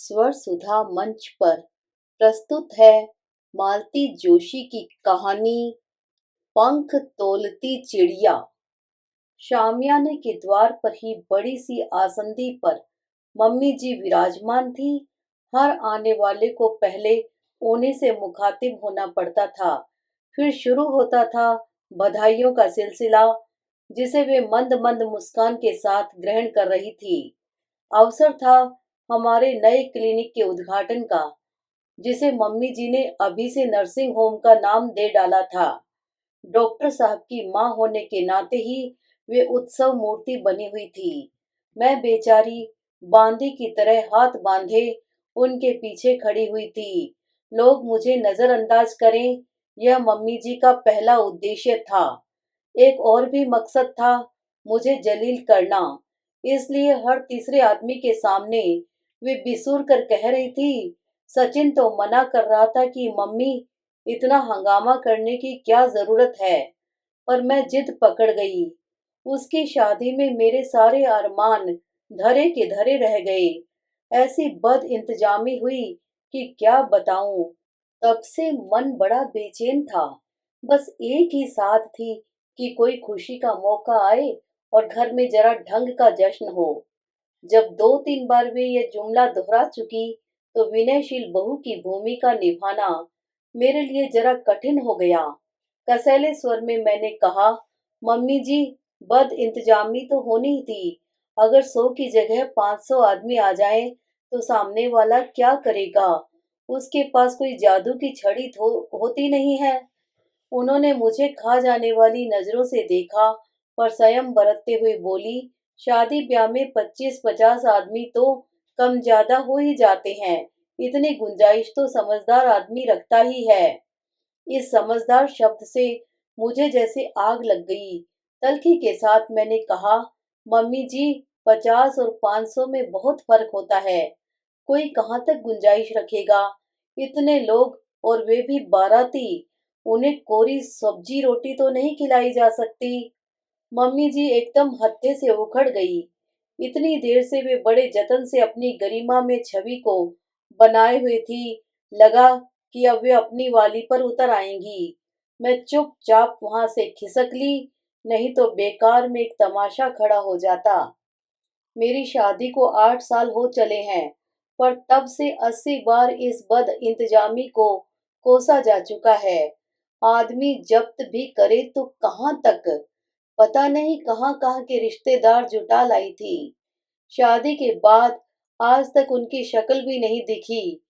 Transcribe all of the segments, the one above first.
स्वर सुधा मंच पर प्रस्तुत है मालती जोशी की कहानी पंख तोलती चिड़िया। शामियाने के द्वार पर ही बड़ी सी आसंदी पर मम्मी जी विराजमान थी। हर आने वाले को पहले उन्हीं से मुखातिब होना पड़ता था। फिर शुरू होता था बधाइयों का सिलसिला, जिसे वे मंद मंद मुस्कान के साथ ग्रहण कर रही थी। अवसर था हमारे नए क्लिनिक के उद्घाटन का, जिसे मम्मी जी ने अभी से नर्सिंग होम का नाम दे डाला था। डॉक्टर साहब की माँ होने के नाते ही वे उत्सव मूर्ति बनी हुई थी। मैं बेचारी बांदी की तरह हाथ बांधे उनके पीछे खड़ी हुई थी। लोग मुझे नजरअंदाज करें, यह मम्मी जी का पहला उद्देश्य था। एक और भी मकसद था, मुझे जलील करना। इसलिए हर तीसरे आदमी के सामने वे बिसूर कर कह रही थी। सचिन तो मना कर रहा था कि मम्मी, इतना हंगामा करने की क्या जरूरत है, पर मैं जिद पकड़ गई। उसकी शादी में मेरे सारे अरमान धरे के धरे रह गए। ऐसी बद इंतजामी हुई कि क्या बताऊं। तब से मन बड़ा बेचैन था। बस एक ही साथ थी कि कोई खुशी का मौका आए और घर में जरा ढंग का जश्न हो। जब 2-3 बार वे ये जुमला दोहरा चुकी, तो विनयशील बहू की भूमिका निभाना मेरे लिए जरा कठिन हो गया। कसैले स्वर में मैंने कहा, मम्मी जी, बद इंतजामी तो होनी ही थी। अगर 100 की जगह 500 आदमी आ जाएं, तो सामने वाला क्या करेगा? उसके पास कोई जादू की छड़ी तो होती नहीं है। उन्होंने मुझे खा जाने वाली नजरों से देखा, पर संयम बरतते हुए बोली, शादी ब्याह में 25-50 आदमी तो कम ज्यादा हो ही जाते हैं। इतनी गुंजाइश तो समझदार आदमी रखता ही है। इस समझदार शब्द से मुझे जैसे आग लग गई। तल्खी के साथ मैंने कहा, मम्मी जी, 50 और 500 में बहुत फर्क होता है। कोई कहाँ तक गुंजाइश रखेगा? इतने लोग, और वे भी बाराती। उन्हें कोरी सब्जी रोटी तो नहीं खिलाई जा सकती। मम्मी जी एकदम हत्थे से उखड़ गई। इतनी देर से वे बड़े जतन से अपनी गरिमा में छवि को बनाए हुए थी। लगा कि अब वे अपनी वाली पर उतर आएंगी। मैं चुपचाप वहां से खिसक ली, नहीं तो बेकार में एक तमाशा खड़ा हो जाता। मेरी शादी को 8 साल हो चले हैं, पर तब से 80 बार इस बद इंतजामी को कोसा जा चुका है। आदमी जब्त भी करे तो कहाँ तक, पता नहीं कहाँ कहाँ के रिश्तेदार जुटा लाई थी। शादी के बाद आज तक उनकी शक्ल भी नहीं दिखी।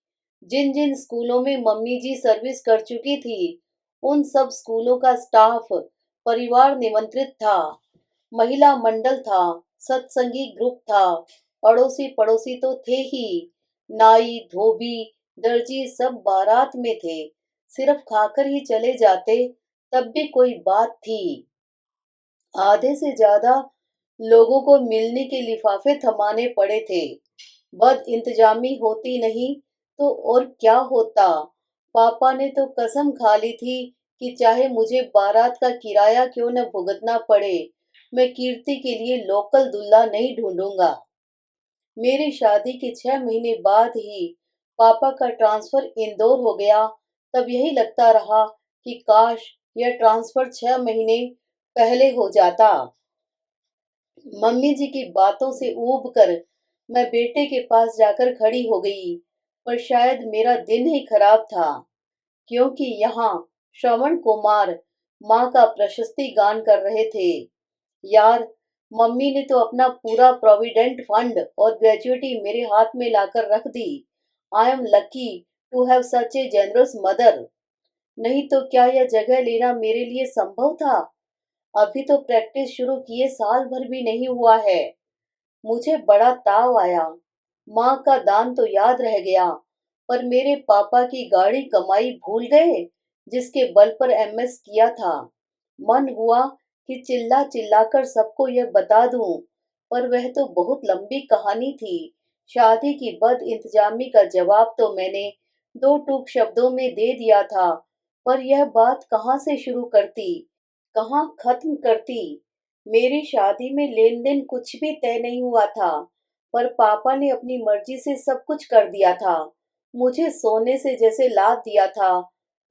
जिन जिन स्कूलों में मम्मी जी सर्विस कर चुकी थी, उन सब स्कूलों का स्टाफ परिवार निमंत्रित था। महिला मंडल था, सत्संगी ग्रुप था, अड़ोसी पड़ोसी तो थे ही। नाई, धोबी, दर्जी सब बारात में थे। सिर्फ खाकर ही चले जाते, तब भी कोई बात थी। आधे से ज्यादा लोगों को मिलने के लिफाफे थमाने पड़े थे। बद इंतजामी होती नहीं तो और क्या होता। पापा ने तो कसम खा ली थी कि चाहे मुझे बारात का किराया क्यों न भुगतना पड़े, मैं कीर्ति के लिए लोकल दूल्हा नहीं ढूंढूंगा। मेरी शादी के 6 महीने बाद ही पापा का ट्रांसफर इंदौर हो गया। तब यही लगता रहा कि काश यह ट्रांसफर 6 महीने पहले हो जाता। मम्मी जी की बातों से ऊब कर मैं बेटे के पास जाकर खड़ी हो गई, पर शायद मेरा दिन ही खराब था, क्योंकि यहाँ श्रवण कुमार माँ का प्रशस्ति गान कर रहे थे। यार, मम्मी ने तो अपना पूरा प्रोविडेंट फंड और ग्रेजुएटी मेरे हाथ में लाकर रख दी। I am lucky to have such a generous mother. नहीं तो क्या यह जगह लेना मेरे लिए संभव था? अभी तो प्रैक्टिस शुरू किए साल भर भी नहीं हुआ है। मुझे बड़ा ताव आया। माँ का दान तो याद रह गया, पर मेरे पापा की गाड़ी कमाई भूल गए, जिसके बल पर एमएस किया था। मन हुआ कि चिल्ला चिल्लाकर सबको यह बता दूं, पर वह तो बहुत लंबी कहानी थी। शादी की बद इंतजामी का जवाब तो मैंने 2 टूक शब्दों में दे दिया था, पर यह बात कहाँ से शुरू करती, कहाँ खत्म करती। मेरी शादी में लेन देन कुछ भी तय नहीं हुआ था। पर पापा ने अपनी मर्जी से सब कुछ कर दिया था। मुझे सोने से जैसे लाद दिया था।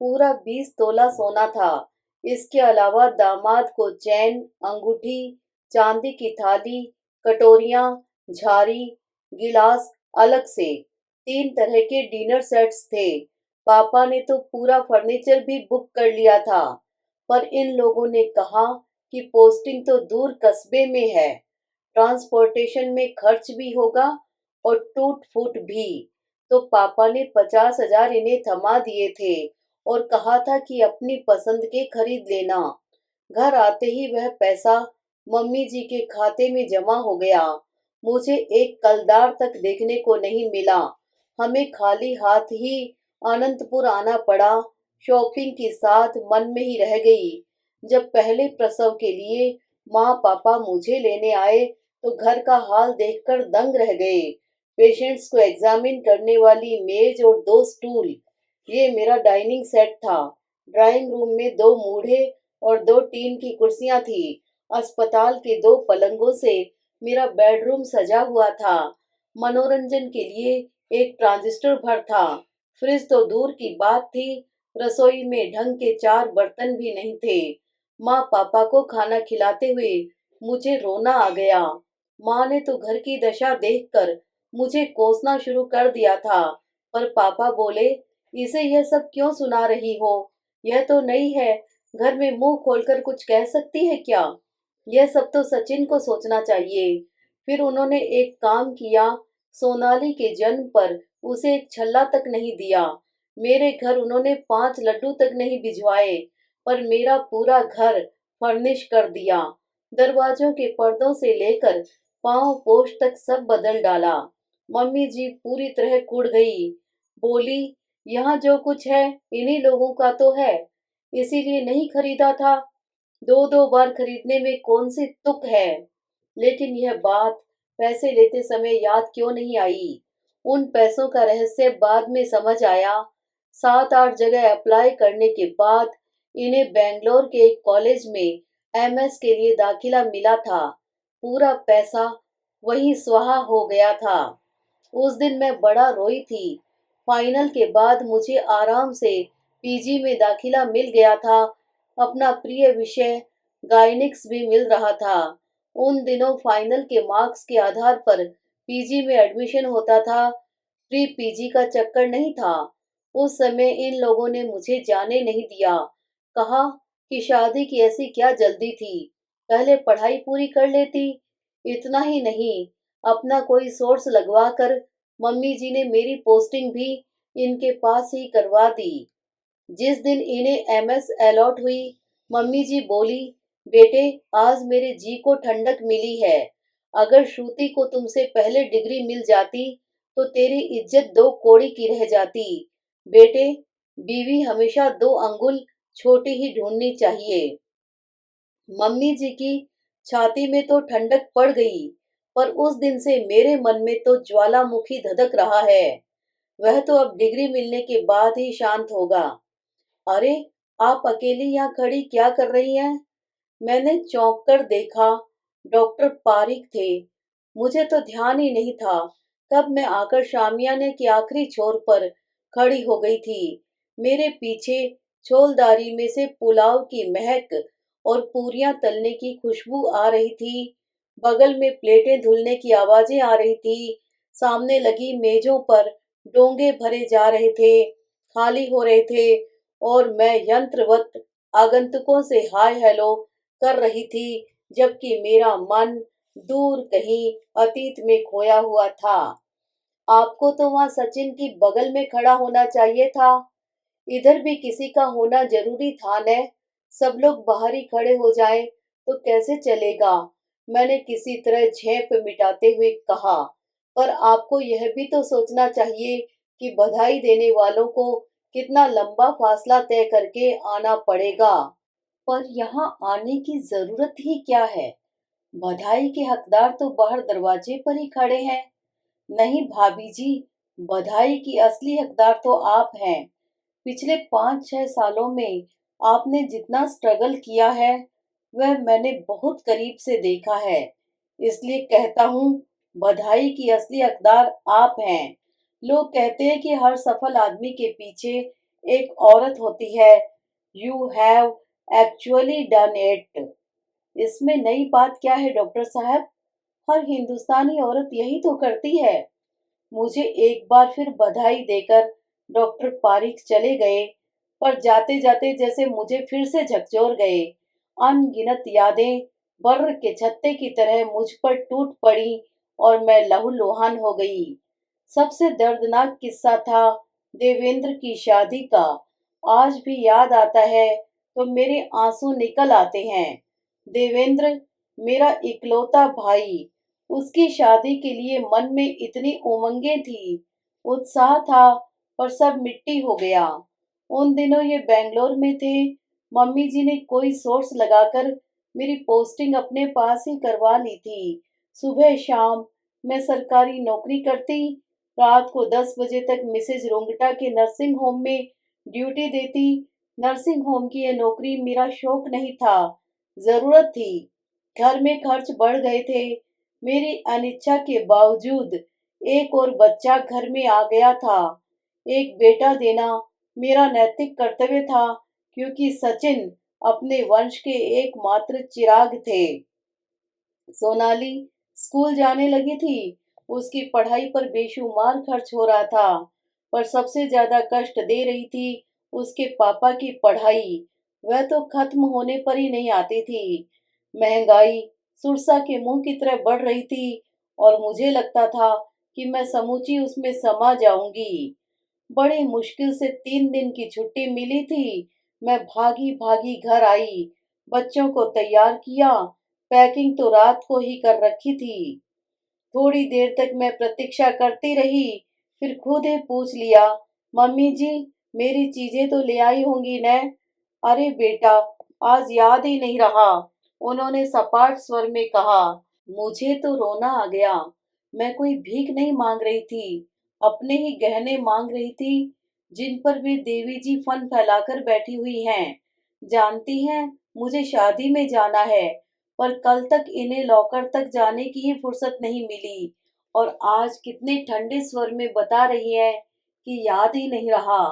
पूरा 20 तोला सोना था। इसके अलावा दामाद को चैन, अंगूठी, चांदी की थाली, कटोरियां, झारी, गिलास अलग से 3 तरह के डिनर सेट्स थे। पापा ने तो पूरा फर्नीचर भी बुक कर लिया था। पर इन लोगों ने कहा कि पोस्टिंग तो दूर कस्बे में है, ट्रांसपोर्टेशन में खर्च भी होगा और टूट फूट भी। तो पापा ने 50,000 इन्हें थमा दिए थे और कहा था कि अपनी पसंद के खरीद लेना। घर आते ही वह पैसा मम्मी जी के खाते में जमा हो गया। मुझे एक कलदार तक देखने को नहीं मिला। हमें खाली हाथ ही अनंतपुर आना पड़ा। शॉपिंग की साथ मन में ही रह गई। जब पहले प्रसव के लिए माँ पापा मुझे लेने आए तो घर का हाल देखकर दंग रह गए। पेशेंट्स को एग्जामिन करने वाली मेज और 2 स्टूल। ये मेरा डाइनिंग सेट था। ड्राइंग रूम में 2 मूढ़े और 2 टीन की कुर्सियां थी। अस्पताल के 2 पलंगों से मेरा बेडरूम सजा हुआ था। मनोरंजन के लिए एक ट्रांजिस्टर भर था। फ्रिज तो दूर की बात थी। रसोई में ढंग के 4 बर्तन भी नहीं थे। माँ पापा को खाना खिलाते हुए मुझे रोना आ गया। माँ ने तो घर की दशा देखकर मुझे कोसना शुरू कर दिया था। पर पापा बोले, इसे यह सब क्यों सुना रही हो? यह तो नई है, घर में मुंह खोलकर कुछ कह सकती है क्या? यह सब तो सचिन को सोचना चाहिए। फिर उन्होंने एक काम किया। सोनाली के जन्म पर उसे एक छल्ला तक नहीं दिया। मेरे घर उन्होंने 5 लड्डू तक नहीं भिजवाए, पर मेरा पूरा घर फर्निश कर दिया। दरवाजों के पर्दों से लेकर पांव पोछ तक सब बदल डाला। मम्मी जी पूरी तरह कुड़ गई। बोली, यहाँ जो कुछ है इन्हीं लोगों का तो है, इसीलिए नहीं खरीदा था। 2-2 बार खरीदने में कौन सी तुक है? लेकिन यह बात पैसे लेते समय याद क्यों नहीं आई? उन पैसों का रहस्य बाद में समझ आया। 7-8 जगह अप्लाई करने के बाद इन्हें बेंगलोर के एक कॉलेज में एमएस के लिए दाखिला मिला था। पूरा पैसा वहीं स्वाहा हो गया था। उस दिन मैं बड़ा रोई थी। फाइनल के बाद मुझे आराम से पीजी में दाखिला मिल गया था। अपना प्रिय विषय गायनिक्स भी मिल रहा था। उन दिनों फाइनल के मार्क्स के आधार पर पीजी में एडमिशन होता था। प्री पीजी का चक्कर नहीं था। उस समय इन लोगों ने मुझे जाने नहीं दिया। कहा कि शादी की ऐसी क्या जल्दी थी, पहले पढ़ाई पूरी कर लेती। इतना ही नहीं, अपना कोई सोर्स लगवा कर मम्मी जी ने मेरी पोस्टिंग भी इनके पास ही करवा दी। जिस दिन इन्हें एमएस अलॉट हुई, मम्मी जी बोली, बेटे आज मेरे जी को ठंडक मिली है। अगर श्रुति को तुमसे पहले डिग्री मिल जाती तो तेरी इज्जत 2 कौड़ी की रह जाती। बेटे, बीवी हमेशा 2 अंगुल छोटी ही ढूंढनी चाहिए। मम्मी जी की छाती में तो ठंडक पड़ गई, पर उस दिन से मेरे मन में तो ज्वालामुखी धधक रहा है। वह तो अब डिग्री मिलने के बाद ही शांत होगा। अरे, आप अकेली यहाँ खड़ी क्या कर रही हैं? मैंने चौंक कर देखा। डॉक्टर पारिक थे। मुझे तो ध्यान ही नहीं था। तब मैं आकर शामियाने के आखिरी छोर पर खड़ी हो गई थी। मेरे पीछे छोलदारी में से पुलाव की महक और पूरियां तलने की खुशबू आ रही थी। बगल में प्लेटें धुलने की आवाजें आ रही थी। सामने लगी मेजों पर डोंगे भरे जा रहे थे, खाली हो रहे थे, और मैं यंत्रवत आगंतुकों से हाय हेलो कर रही थी, जबकि मेरा मन दूर कहीं अतीत में खोया हुआ था। आपको तो वहां सचिन की बगल में खड़ा होना चाहिए था। इधर भी किसी का होना जरूरी था न। सब लोग बाहर ही खड़े हो जाएं तो कैसे चलेगा? मैंने किसी तरह झेप मिटाते हुए कहा। पर आपको यह भी तो सोचना चाहिए कि बधाई देने वालों को कितना लंबा फासला तय करके आना पड़ेगा। पर यहाँ आने की जरूरत ही क्या है? बधाई के हकदार तो बाहर दरवाजे पर ही खड़े हैं। नहीं भाभी जी, बधाई की असली हकदार तो आप हैं। पिछले 5-6 सालों में आपने जितना स्ट्रगल किया है वह मैंने बहुत करीब से देखा है। इसलिए कहता हूँ, बधाई की असली हकदार आप हैं। लोग कहते हैं कि हर सफल आदमी के पीछे एक औरत होती है। You have actually done it. इसमें नई बात क्या है डॉक्टर साहब? हर हिंदुस्तानी औरत यही तो करती है। मुझे एक बार फिर बधाई देकर डॉक्टर पारिक चले गए, पर जाते जाते जैसे मुझे फिर से झकझोर गए। अनगिनत यादें बर्र के छत्ते की तरह मुझ पर टूट पड़ी और मैं लहूलुहान हो गई। सबसे दर्दनाक किस्सा था देवेंद्र की शादी का। आज भी याद आता है तो मेरे आंसू निकल आते हैं। देवेंद्र, मेरा इकलौता भाई, उसकी शादी के लिए मन में इतनी उमंगें थी, उत्साह था, पर सब मिट्टी हो गया। उन दिनों ये बेंगलोर में थे। मम्मी जी ने कोई सोर्स लगाकर मेरी पोस्टिंग अपने पास ही करवा ली थी। सुबह शाम मैं सरकारी नौकरी करती, रात को 10 बजे तक मिसेज रोंगटा के नर्सिंग होम में ड्यूटी देती। नर्सिंग होम की ये नौकरी मेरा शौक नहीं था, जरूरत थी। घर में खर्च बढ़ गए थे। मेरी अनिच्छा के बावजूद एक और बच्चा घर में आ गया था। एक बेटा देना मेरा नैतिक कर्तव्य था, क्योंकि सचिन अपने वंश के एकमात्र चिराग थे। सोनाली स्कूल जाने लगी थी। उसकी पढ़ाई पर बेशुमार खर्च हो रहा था, पर सबसे ज्यादा कष्ट दे रही थी उसके पापा की पढ़ाई। वह तो खत्म होने पर ही नहीं आती थी। महंगाई सुरसा के मुंह की तरह बढ़ रही थी और मुझे लगता था कि मैं समूची उसमें समा जाऊंगी। बड़ी मुश्किल से 3 दिन की छुट्टी मिली थी। मैं भागी भागी घर आई, बच्चों को तैयार किया। पैकिंग तो रात को ही कर रखी थी। थोड़ी देर तक मैं प्रतीक्षा करती रही, फिर खुद ही पूछ लिया, मम्मी जी, मेरी चीजें तो ले आई होंगी न? अरे बेटा, आज याद ही नहीं रहा, उन्होंने सपाट स्वर में कहा। मुझे तो रोना आ गया। मैं कोई भीख नहीं मांग रही थी, अपने ही गहने मांग रही थी, जिन पर वे देवी जी फन फैलाकर बैठी हुई हैं। जानती हैं, मुझे शादी में जाना है, पर कल तक इन्हें लॉकर तक जाने की ही फुर्सत नहीं मिली, और आज कितने ठंडे स्वर में बता रही है कि याद ही नहीं रहा।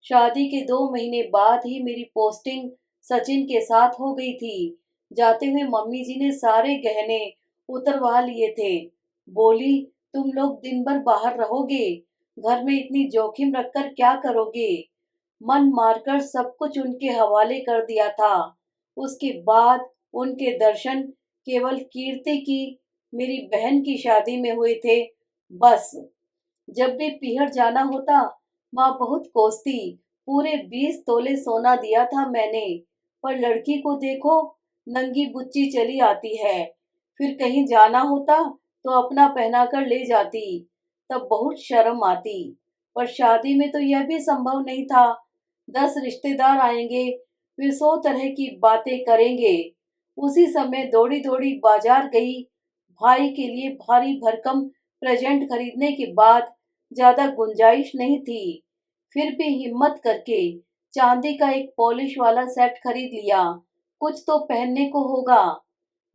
शादी के 2 महीने बाद ही मेरी पोस्टिंग सचिन के साथ हो गई थी। जाते हुए मम्मी जी ने सारे गहने उतरवा लिए थे। बोली, तुम लोग दिन भर बाहर रहोगे, घर में इतनी जोखिम रखकर क्या करोगे? मन मारकर सब कुछ उनके हवाले कर दिया था। उसके बाद उनके दर्शन केवल कीर्ति की, मेरी बहन की शादी में हुए थे, बस। जब भी पीहर जाना होता, माँ बहुत कोसती। पूरे 20 तोले सोना दिया था मैंने, पर लड़की को देखो, नंगी बुच्ची चली आती है। फिर कहीं जाना होता तो अपना पहना कर ले जाती, तब बहुत शर्म आती। पर शादी में तो यह भी संभव नहीं था। 10 रिश्तेदार आएंगे, वे 100 तरह की बातें करेंगे। उसी समय दौड़ी दौड़ी बाजार गई। भाई के लिए भारी भरकम प्रेजेंट खरीदने के बाद ज्यादा गुंजाइश नहीं थी। फिर भी हिम्मत करके चांदी का एक पॉलिश वाला सेट खरीद लिया। कुछ तो पहनने को होगा।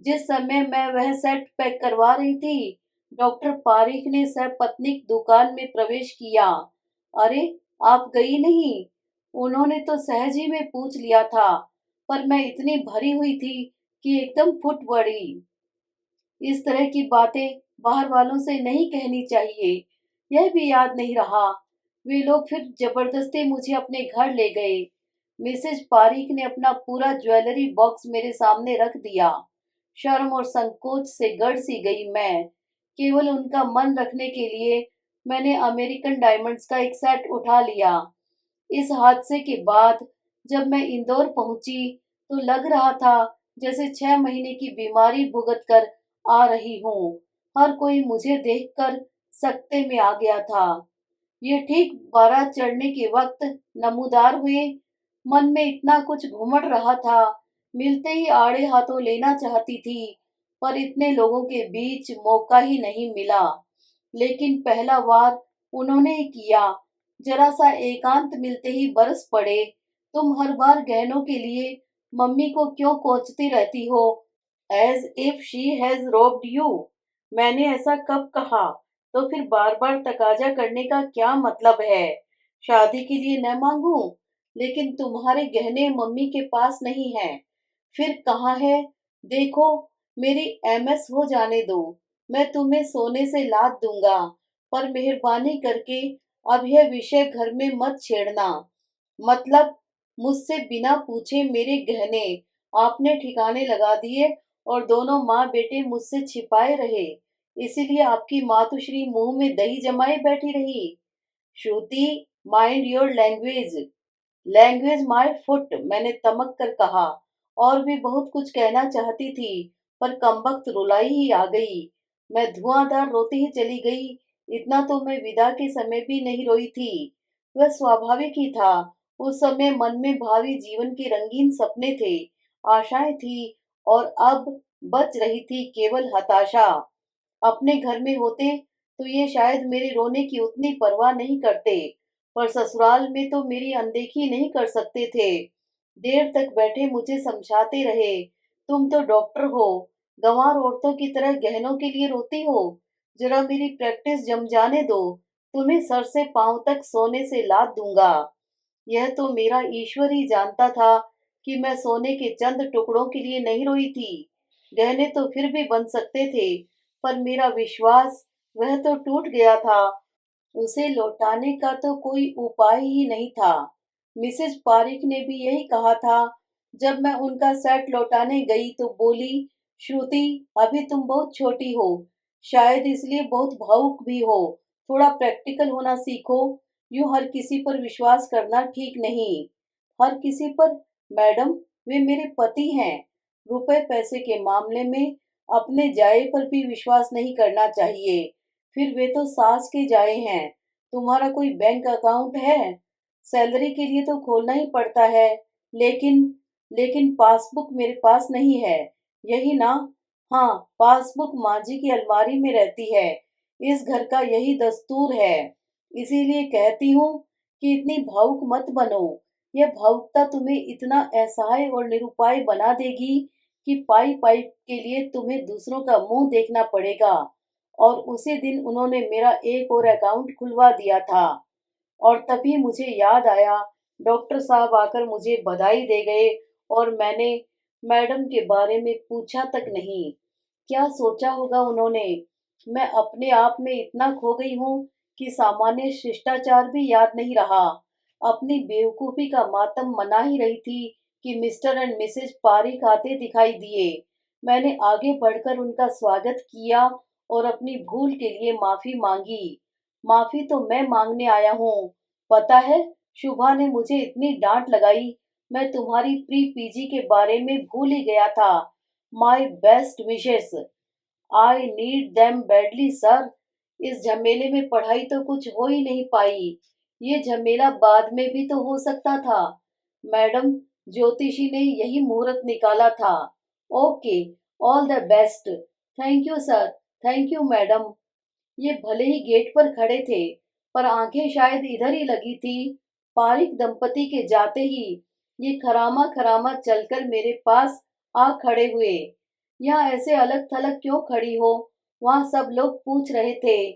जिस समय मैं वह सेट पैक करवा रही थी, डॉक्टर पारिक ने सपत्नीक दुकान में प्रवेश किया। अरे, आप गई नहीं? उन्होंने तो सहज ही में पूछ लिया था, पर मैं इतनी भरी हुई थी कि एकदम फुट पड़ी। इस तरह की बातें बाहर वालों से नहीं कहनी चाहिए। यह भी याद नहीं रहा। वे लोग फिर जबरदस्ती मुझे अपने घर ले गए। मिसेज पारिक ने अपना पूरा ज्वेलरी बॉक्स मेरे सामने रख दिया। शर्म और संकोच से गड़ सी गई मैं। केवल उनका मन रखने के लिए मैंने अमेरिकन डायमंड्स का एक सेट उठा लिया। इस हादसे के बाद जब मैं इंदौर पहुंची, तो लग रहा था जैसे 6 महीने की बीमारी भुगत कर आ रही हूँ। हर कोई मुझे देखकर सकते में आ गया था। ये ठीक बारात चढ़ने के वक्त नमूदार हुए। मन में इतना कुछ घुमड़ रहा था, मिलते ही आड़े हाथों लेना चाहती थी, पर इतने लोगों के बीच मौका ही नहीं मिला। लेकिन पहला वार उन्होंने ही किया। जरा सा एकांत मिलते ही बरस पड़े। तुम हर बार गहनों के लिए मम्मी को क्यों कोसती रहती हो? As if she has robbed you. मैंने ऐसा कब कहा? तो फिर बार बार तकाजा करने का क्या मतलब है? शादी के लिए न मांगू, लेकिन तुम्हारे गहने मम्मी के पास नहीं हैं। फिर कहाँ है? देखो, मेरी एमएस हो जाने दो, मैं तुम्हें सोने से लाद दूंगा, पर मेहरबानी करके अब यह विषय घर में मत छेड़ना। मतलब, मुझसे बिना पूछे मेरे गहने आपने ठिकाने लगा दिए और दोनों माँ बेटे मुझसे छिपाए रहे। इसीलिए आपकी मातुश्री मुंह में दही जमाए बैठी रही। Shruti, mind your language. Language my foot, मैंने तमक कर कहा। और भी बहुत कुछ कहना चाहती थी, पर कमबख्त रुलाई ही आ गई। मैं धुआंधार रोती ही चली गई। इतना तो मैं विदा के समय भी नहीं रोई थी। वह स्वाभाविक ही था। उस समय मन में भावी जीवन के रंगीन सपने थे, आशाएं थी, और अब बच रही थी केवल हताशा। अपने घर में होते तो ये शायद मेरे रोने की उतनी परवाह नहीं करते, पर ससुराल में तो मेरी अनदेखी नहीं कर सकते थे। देर तक बैठे मुझे समझाते रहे, तुम तो डॉक्टर हो, गंवार औरतों की तरह गहनों के लिए रोती हो। जरा मेरी प्रैक्टिस जम जाने दो, तुम्हें सर से पांव तक सोने से लाद दूंगा। यह तो मेरा ईश्वर ही जानता था कि मैं सोने के चंद टुकड़ों के लिए नहीं रोई थी। गहने तो फिर भी बन सकते थे, पर मेरा विश्वास, वह तो टूट गया था। उसे लौटाने का तो कोई उपाय ही नहीं था। मिसेज पारिक ने भी यही कहा था। जब मैं उनका सेट लौटाने गई तो बोली, श्रुति, अभी तुम बहुत छोटी हो, शायद इसलिए बहुत भावुक भी हो। थोड़ा प्रैक्टिकल होना सीखो। यूं हर किसी पर विश्वास करना ठीक नहीं। हर किसी पर? मैडम, वे मेरे पति हैं। रुपए पैसे के मामले में अपने जाए पर भी विश्वास नहीं करना चाहिए। फिर वे तो सास के जाए हैं। तुम्हारा कोई बैंक अकाउंट है? सैलरी के लिए तो खोलना ही पड़ता है। लेकिन लेकिन पासबुक मेरे पास नहीं है। यही ना? हाँ, पासबुक माँ जी की अलमारी में रहती है। इस घर का यही दस्तूर है। इसीलिए कहती हूँ कि इतनी भावुक मत बनो। यह भावुकता तुम्हें इतना असहाय और निरुपाय बना देगी कि पाई पाई के लिए तुम्हें दूसरों का मुंह देखना पड़ेगा। और उसी दिन उन्होंने मेरा एक और अकाउंट खुलवा दिया था। और तभी मुझे याद आया, डॉक्टर साहब आकर मुझे बधाई दे गए, और मैंने मैडम के बारे में पूछा तक नहीं। क्या सोचा होगा उन्होंने? मैं अपने आप में इतना खो गई हूँ कि सामान्य शिष्टाचार भी याद नहीं रहा। अपनी बेवकूफी का मातम मना ही रही थी कि मिस्टर एंड मिसेज पारिक आते दिखाई दिए। मैंने आगे बढ़कर उनका स्वागत किया और अपनी भूल के लिए माफी मांगी। माफी तो मैं मांगने आया हूँ। पता है, शुभा ने मुझे इतनी डांट लगाई, मैं तुम्हारी प्री पीजी के बारे में भूल ही गया था। My best wishes. I need them badly sir. इस झमेले में पढ़ाई तो कुछ हो ही नहीं पाई। ये झमेला बाद में भी तो हो सकता था। मैडम, ज्योतिषी ने यही मुहूर्त निकाला था। Okay, all the best. Thank you sir. Thank you madam. ये भले ही गेट पर खड़े थे, पर आंखें शायद इधर ही लगी थी। पारिक दंपति के जाते ही ये खरामा खरामा चलकर मेरे पास आ खड़े हुए। यहाँ ऐसे अलग थलग क्यों खड़ी हो? वहाँ सब लोग पूछ रहे थे।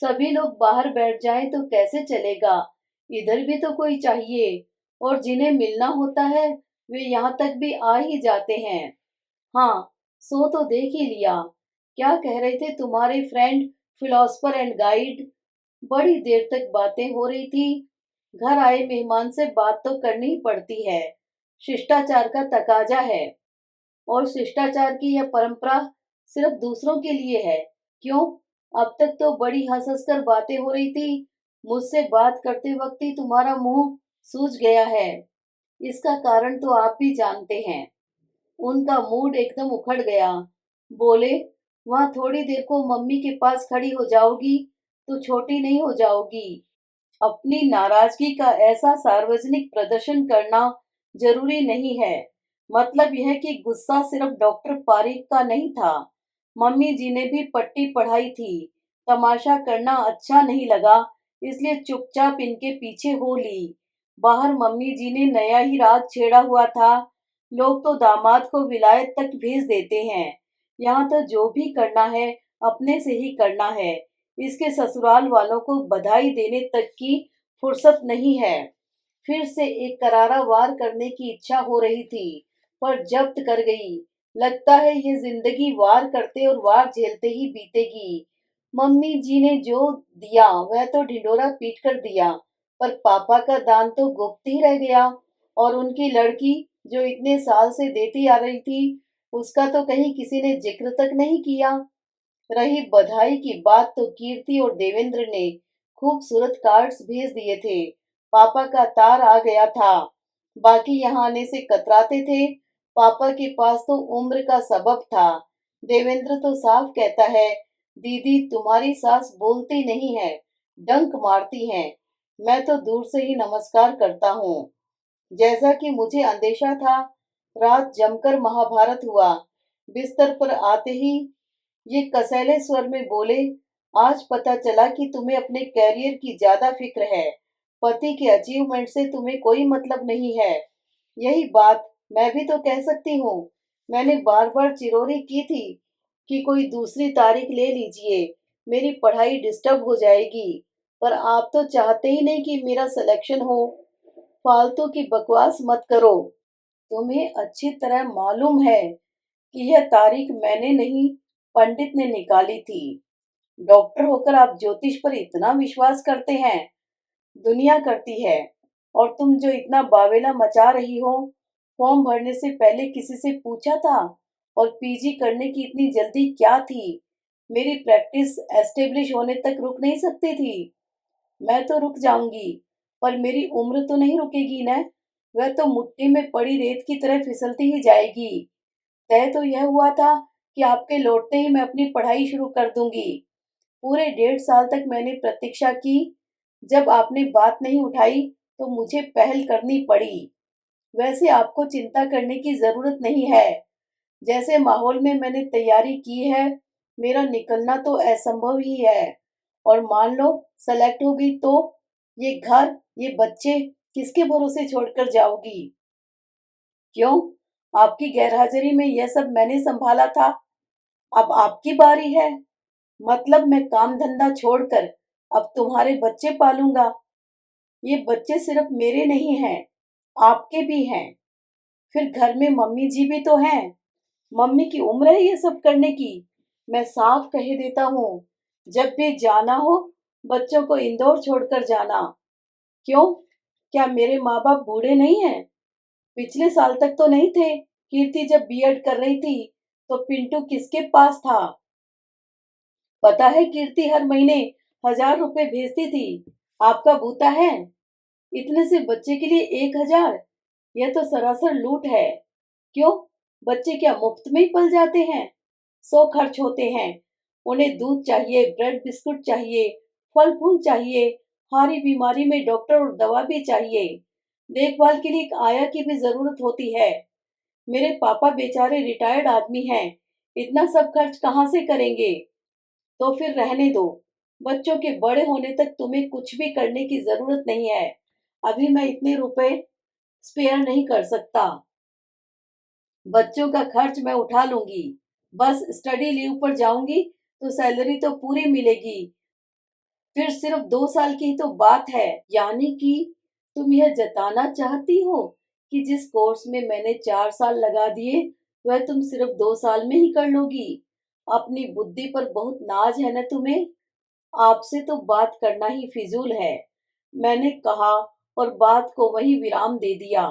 सभी लोग बाहर बैठ जाएं तो कैसे चलेगा? इधर भी तो कोई चाहिए। और जिन्हें मिलना होता है, वे यहाँ तक भी आ ही जाते हैं। हाँ, सो तो देख ही लिया। क्या कह रहे थे तुम्हारे फ्रेंड, फिलोसफर एंड गाइड? बड़ी देर तक बातें हो रही थी। घर आए मेहमान से बात तो करनी ही पड़ती है। शिष्टाचार का तकाजा है। और शिष्टाचार की यह परंपरा सिर्फ दूसरों के लिए है। क्यों? अब तक तो बड़ी हंस हंस कर बातें हो रही थी। मुझसे बात करते वक्त ही तुम्हारा मुंह सूज गया है। इसका कारण तो आप भी जानते हैं। उनका मूड एकदम उखड़ गया। बोले, वहां थोड़ी देर को मम्मी के पास खड़ी हो जाओगी तो छोटी नहीं हो जाओगी। अपनी नाराजगी का ऐसा सार्वजनिक प्रदर्शन करना जरूरी नहीं है। मतलब यह कि गुस्सा सिर्फ डॉक्टर पारिक का नहीं था। मम्मी जी ने भी पट्टी पढ़ाई थी। तमाशा करना अच्छा नहीं लगा, इसलिए चुपचाप इनके पीछे हो ली। बाहर मम्मी जी ने नया ही राग छेड़ा हुआ था। लोग तो दामाद को विलायत तक भेज देते हैं। यहाँ तो जो भी करना है अपने से ही करना है। इसके ससुराल वालों को बधाई देने तक की फुर्सत नहीं है। फिर से एक करारा वार करने की इच्छा हो रही थी, पर जब्त कर गई। लगता है ये जिंदगी वार करते और वार झेलते ही बीतेगी। मम्मी जी ने जो दिया वह तो ढिंडोरा पीट कर दिया, पर पापा का दान तो गुप्त ही रह गया। और उनकी लड़की जो इतने साल से देती आ रही थी, उसका तो कहीं किसी ने जिक्र तक नहीं किया। रही बधाई की बात, तो कीर्ति और देवेंद्र ने खूबसूरत कार्ड्स भेज दिए थे। पापा का तार आ गया था। बाकी यहाँ आने से कतराते थे। पापा के पास तो उम्र का सबब था। देवेंद्र तो साफ कहता है, दीदी तुम्हारी सास बोलती नहीं है, डंक मारती हैं। मैं तो दूर से ही नमस्कार करता हूँ। जैसा कि मुझे अंदेशा था, रात जमकर महाभारत हुआ। बिस्तर पर आते ही ये कसैले स्वर में बोले, आज पता चला कि तुम्हें अपने कैरियर की ज्यादा फिक्र है। पति के अचीवमेंट से तुम्हें कोई मतलब नहीं है। यही बात मैं भी तो कह सकती हूँ। मैंने बार बार चिरोरी की थी कि कोई दूसरी तारीख ले लीजिए, मेरी पढ़ाई डिस्टर्ब हो जाएगी। पर आप तो चाहते ही नहीं कि मेरा सिलेक्शन हो। फालतू की बकवास मत करो। तुम्हें अच्छी तरह मालूम है कि यह तारीख मैंने नहीं, पंडित ने निकाली थी। डॉक्टर होकर आप ज्योतिष पर इतना विश्वास करते हैं? दुनिया करती है। और तुम जो इतना बावेला मचा रही हो, फॉर्म भरने से पहले किसी से पूछा था? और पीजी करने की इतनी जल्दी क्या थी? मेरी प्रैक्टिस एस्टेब्लिश होने तक रुक नहीं सकती थी? मैं तो रुक जाऊंगी, पर मेरी उम्र तो नहीं रुकेगी ना। वह तो मुट्ठी में पड़ी रेत की तरह फिसलती ही जाएगी। तय तो यह हुआ था कि आपके लौटते ही मैं अपनी पढ़ाई शुरू कर दूंगी। पूरे 1.5 साल तक मैंने प्रतीक्षा की। जब आपने बात नहीं उठाई, तो मुझे पहल करनी पड़ी। वैसे आपको चिंता करने की जरूरत नहीं है। जैसे माहौल में मैंने तैयारी की है, मेरा निकलना तो असंभव ही है। और मान लो सेलेक्ट हो गई, तो ये घर, ये बच्चे किसके भरोसे छोड़कर जाओगी? क्यों? आपकी गैरहाजिरी में यह सब मैंने संभाला था। अब आपकी बारी है। मतलब मैं काम धंधा छोड़कर अब तुम्हारे बच्चे पालूंगा? ये बच्चे सिर्फ मेरे नहीं हैं, आपके भी हैं। फिर घर में मम्मी जी भी तो हैं। मम्मी की उम्र है ये सब करने की। मैं साफ कह देता हूँ, जब भी जाना हो, बच्चों को इंदौर छोड़कर जाना। क्यों? क्या मेरे माँ बाप बूढ़े नहीं हैं? पिछले साल तक तो नहीं थे। कीर्ति जब बीएड कर रही थी, तो पिंटू किसके पास था? पता है कीर्ति हर महीने 1,000 रुपए भेजती थी। आपका बूता है? इतने से बच्चे के लिए 1,000? यह तो सरासर लूट है। क्यों? बच्चे क्या मुफ्त में ही पल जाते हैं? 100 खर्च होते हैं। उन्हें दूध चाहिए, ब्रेड बिस्कुट चाहिए, फल फूल चाहिए, हारी बीमारी में डॉक्टर और दवा भी चाहिए। देखभाल के लिए एक आया की भी जरूरत होती है। मेरे पापा बेचारे रिटायर्ड आदमी हैं, इतना सब खर्च कहाँ से करेंगे? तो फिर रहने दो। बच्चों के बड़े होने तक तुम्हें कुछ भी करने की जरूरत नहीं है। अभी मैं इतने रुपए स्पेयर नहीं कर सकता। बच्चों का खर्च मैं उठा लूंगी। बस स्टडी लीव पर जाऊंगी तो सैलरी तो पूरी मिलेगी। फिर सिर्फ 2 साल की ही तो बात है। यानी कि तुम यह जताना चाहती हो कि जिस कोर्स में मैंने 4 साल लगा दिए, वह तुम सिर्फ 2 साल में ही कर लोगी? अपनी बुद्धि पर बहुत नाज है न तुम्हें। आपसे तो बात करना ही फिजूल है। मैंने कहा और बात को वहीं विराम दे दिया।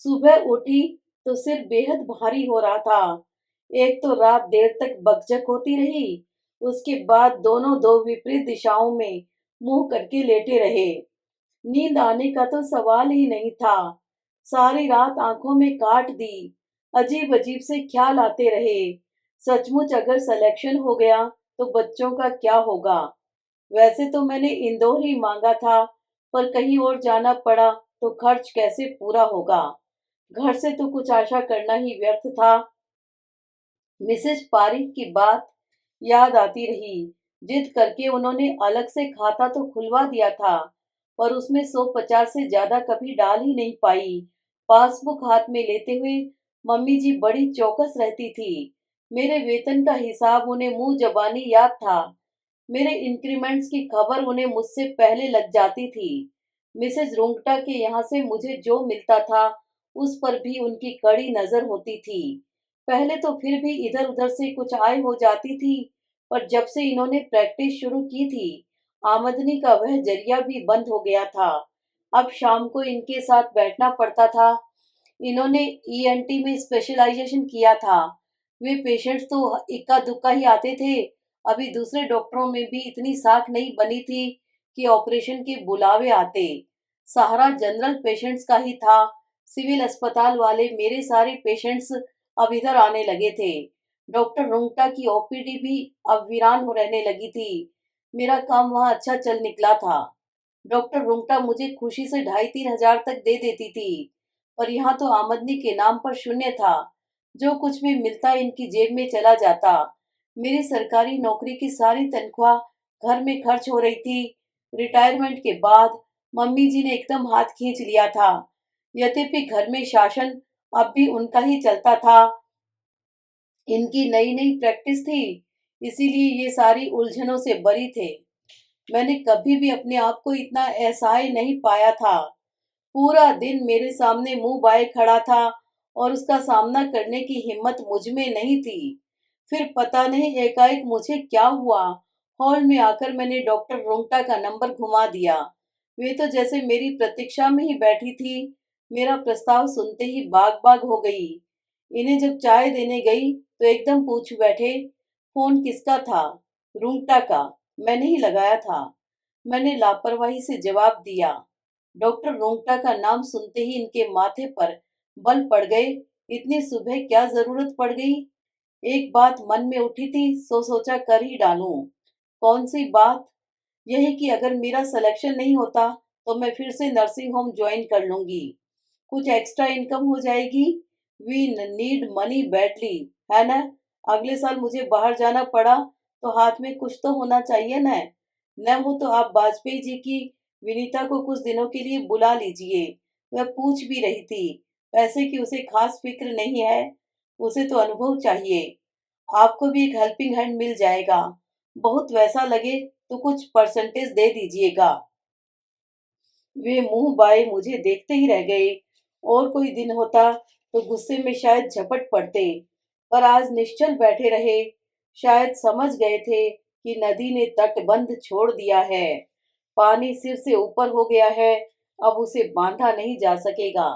सुबह उठी तो सिर बेहद भारी हो रहा था। एक तो रात देर तक बकझक होती रही, उसके बाद दोनों दो विपरीत दिशाओं में मुंह करके लेटे रहे। नींद आने का तो सवाल ही नहीं था। सारी रात आंखों में काट दी। अजीब अजीब से ख्याल आते रहे। सचमुच अगर सिलेक्शन हो गया, तो बच्चों का क्या होगा? वैसे तो मैंने इंदौर ही मांगा था, पर कहीं और जाना पड़ा तो खर्च कैसे पूरा होगा? घर से तो कुछ आशा करना ही व्यर्थ था। मिसेज पारिक की बात याद आती रही। जिद करके उन्होंने अलग से खाता तो खुलवा दिया था, पर उसमें 150 से ज्यादा कभी डाल ही नहीं पाई। पासबुक हाथ में लेते हुए मम्मी जी बड़ी चौकस रहती थी। मेरे वेतन का हिसाब उन्हें मुंह जबानी याद था। मेरे इंक्रीमेंट्स की खबर उन्हें मुझसे पहले लग जाती थी। मिसेज रुंगटा के यहाँ से मुझे जो मिलता था उस पर भी उनकी कड़ी नजर होती थी। पहले तो फिर भी इधर उधर से कुछ आय हो जाती थी, पर जब से इन्होंने प्रैक्टिस शुरू की थी आमदनी का वह जरिया भी बंद हो गया था। अब शाम को इनके साथ बैठना पड़ता था। इन्होंने ईएनटी में स्पेशलाइजेशन किया था। वे पेशेंट्स तो इक्का दुक्का ही आते थे। अभी दूसरे डॉक्टरों में भी इतनी साख नहीं बनी थी कि ऑपरेशन के बुलावे आते। सहारा जनरल पेशेंट्स का ही था। सिविल अस्पताल वाले मेरे सारे पेशेंट्स अब इधर आने लगे थे। डॉक्टर रुंगटा की ओपीडी भी अब वीरान हो रहने लगी थी। मेरा काम वहाँ अच्छा चल निकला था। डॉक्टर रुंगटा मुझे खुशी से 2,500-3,000 तक दे देती थी, पर यहाँ तो आमदनी के नाम पर शून्य था। जो कुछ भी मिलता इनकी जेब में चला जाता। मेरी सरकारी नौकरी की सारी तनख्वाह घर में खर्च हो रही थी। रिटायरमेंट के बाद मम्मी जी ने एकदम हाथ खींच लिया था। यद्यपि घर में शासन अब भी उनका ही चलता था। इनकी नई नई प्रैक्टिस थी, इसीलिए ये सारी उलझनों से बरी थे। मैंने कभी भी अपने आप को इतना असहाय नहीं पाया था। पूरा दिन मेरे सामने मुंह बाए खड़ा था और उसका सामना करने की हिम्मत मुझ में नहीं थी। फिर पता नहीं एकाएक मुझे क्या हुआ, हॉल में आकर मैंने डॉक्टर रोंगटा का नंबर घुमा दिया। वे तो जैसे मेरी प्रतीक्षा में ही बैठी थी। मेरा प्रस्ताव सुनते ही बाग बाग हो गई। इन्हें जब चाय देने गई तो एकदम पूछ बैठे, फोन किसका था? रुंगटा का। मैंने ही लगाया था। मैंने लापरवाही से जवाब दिया। डॉक्टर रोंगटा का नाम सुनते ही इनके माथे पर बल पड़ गए। इतनी सुबह क्या जरूरत पड़ गई? एक बात मन में उठी थी, सो सोचा कर ही डालूं। कौन सी बात? यही कि अगर मेरा सिलेक्शन नहीं होता तो मैं फिर से नर्सिंग होम ज्वाइन कर लूंगी। कुछ एक्स्ट्रा इनकम हो जाएगी। वी नीड मनी बैडली, है ना? अगले साल मुझे बाहर जाना पड़ा तो हाथ में कुछ तो होना चाहिए न। न हो तो आप वाजपेयी जी की विनीता को कुछ दिनों के लिए बुला लीजिए। वह पूछ भी रही थी। पैसे की उसे खास फिक्र नहीं है, उसे तो अनुभव चाहिए। आपको भी एक हेल्पिंग हैंड मिल जाएगा। बहुत वैसा लगे तो कुछ परसेंटेज दे दीजिएगा। वे मुंह बाए मुझे देखते ही रह गए। और कोई दिन होता तो गुस्से में शायद झपट पड़ते, पर आज निश्चल बैठे रहे। शायद समझ गए थे कि नदी ने तटबंध छोड़ दिया है। पानी सिर से ऊपर हो गया है, अब उसे बांधा नहीं जा सकेगा।